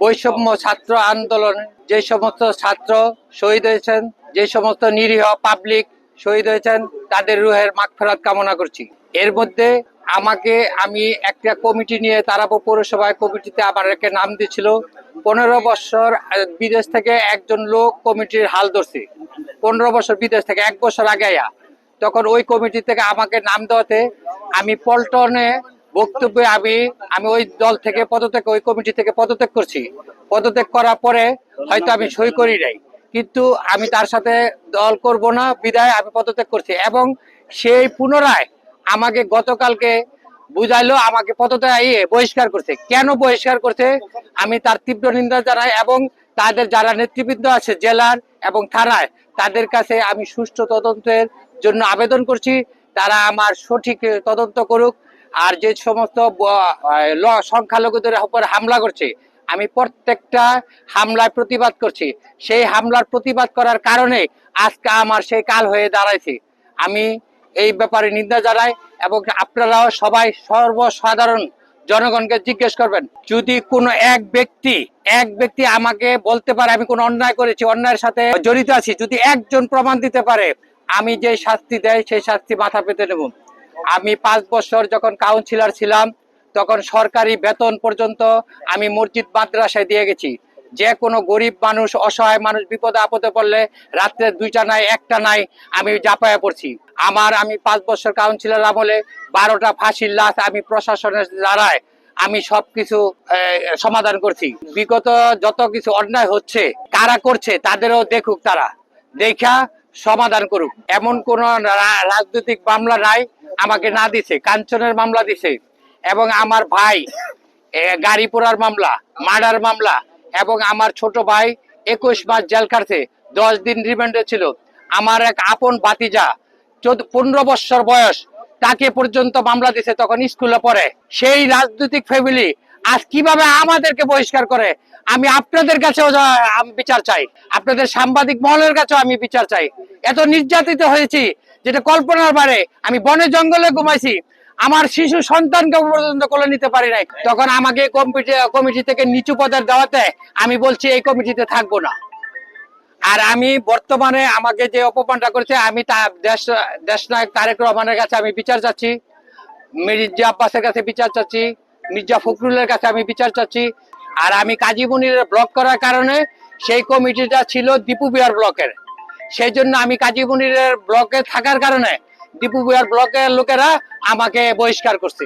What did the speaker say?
বৈষম্য ছাত্র আন্দোলনে যে সমস্ত ছাত্র শহীদ হয়েছেন, যে সমস্ত নিরীহ পাবলিক শহীদ হয়েছেন, তাদের রুহের মাগফিরাত কামনা করছি। এর মধ্যে আমি একটা কমিটি নিয়ে তারাপুর পৌরসভায় কমিটিতে আমার একটা নাম দিয়েছিল। 15 বছর বিদেশ থেকে একজন লোক কমিটির হাল ধরছে। 15 বছর বিদেশ থেকে 1 বছর আগে আয়া, তখন ওই কমিটি থেকে আমাকে নাম দেওয়াতে আমি পল্টনে বক্তব্যে আমি ওই দল থেকে ওই কমিটি থেকে পদত্যাগ করছি। পদত্যাগ করার পরে হয়তো আমি সই করি নাই, কিন্তু আমি তার সাথে দল করব না বিদায় আমি পদত্যাগ করছি। এবং সেই পুনরায় আমাকে গতকালকে বুঝাইলো, আমাকে পদত্যাগ বহিষ্কার করছে। কেন বহিষ্কার করছে আমি তার তীব্র নিন্দা জানাই, এবং তাদের যারা নেতৃবৃন্দ আছে জেলার এবং থানায়, তাদের কাছে আমি সুষ্ঠু তদন্তের জন্য আবেদন করছি। তারা আমার সঠিক তদন্ত করুক। আর যে সমস্ত সংখ্যালঘুদের উপর হামলা করছে, আমি প্রত্যেকটা হামলায় প্রতিবাদ করছি। সেই হামলার প্রতিবাদ করার কারণে আজকে আমার সেই কাল হয়ে দাঁড়াইছে। আমি এই ব্যাপারে নিন্দা জানাই, এবং আপনারাও সবাই সর্বসাধারণ জনগণকে জিজ্ঞেস করবেন, যদি কোনো এক ব্যক্তি আমাকে বলতে পারে আমি কোনো অন্যায় করেছি, অন্যায়ের সাথে জড়িত আছি, যদি একজন প্রমাণ দিতে পারে, আমি যে শাস্তি দেয় সেই শাস্তি মাথা পেতে নেব। আমি 5 বছর যখন কাউন্সিলর ছিলাম, তখন সরকারি বেতন পর্যন্ত আমি মসজিদ মাদ্রাসায় দিয়ে গেছি। যে কোনো গরিব মানুষ, অসহায় মানুষ বিপদে আপদে পড়লে রাত্রে 2টা নাই 1টা নাই আমি জাপায়া পড়ছি। আমি 5 বছর কাউন্সিলর আমলে 12টা ফাঁসির লাশ আমি প্রশাসনের দ্বারায় আমি সবকিছু সমাধান করছি। বিগত যত কিছু অন্যায় হচ্ছে, কারা করছে তাদেরও দেখুক, তারা দেখা সমাধান করুক। এমন কোন রাজনৈতিক মামলা নাই আমাকে না দিছে। কাঞ্চনের মামলা দিছে, এবং আমার ভাই গাড়ি পোড়ার মামলা, মার্ডার মামলা, এবং আমার ছোট ভাই 21 মাস জেল কাটছে, 10 দিন রিমান্ডে ছিল। আমার এক আপন ভাতিজা 15 বছর বয়স, তাকে পর্যন্ত মামলা দিছে, তখন স্কুলে পড়ে। সেই রাজনৈতিক ফ্যামিলি আজ কিভাবে আমাদেরকে বহিষ্কার করে, আমি আপনাদের কাছেও বিচার চাই, আপনাদের সাংবাদিক মহলের কাছেও আমি বিচার চাই। এত নির্যাতিত হয়েছি যেটা কল্পনার বাইরে। আমি বনে জঙ্গলে ঘুমাইছি, আমার শিশু সন্তানকে পর্যন্ত কোলে নিতে পারি নাই। তখন আমাকে কমিটি থেকে নিচু পদের দেওয়াতে আমি বলছি এই কমিটিতে থাকবো না। আর আমি বর্তমানে আমাকে যে অপমানটা করেছে, আমি দেশনায়ক তারেক রহমানের কাছে আমি বিচার চাচ্ছি, মির্জা আব্বাসের কাছে বিচার চাচ্ছি, মির্জা ফখরুলের কাছে আমি বিচার চাচ্ছি। আর আমি কাজী মুনিরের ব্লক করার কারণে সেই কমিটিটা ছিল দীপু বিহার ব্লকের, সেই জন্য আমি কাজী মুনিরের ব্লকে থাকার কারণে দীপু বিহার ব্লকের লোকেরা আমাকে বহিষ্কার করছে।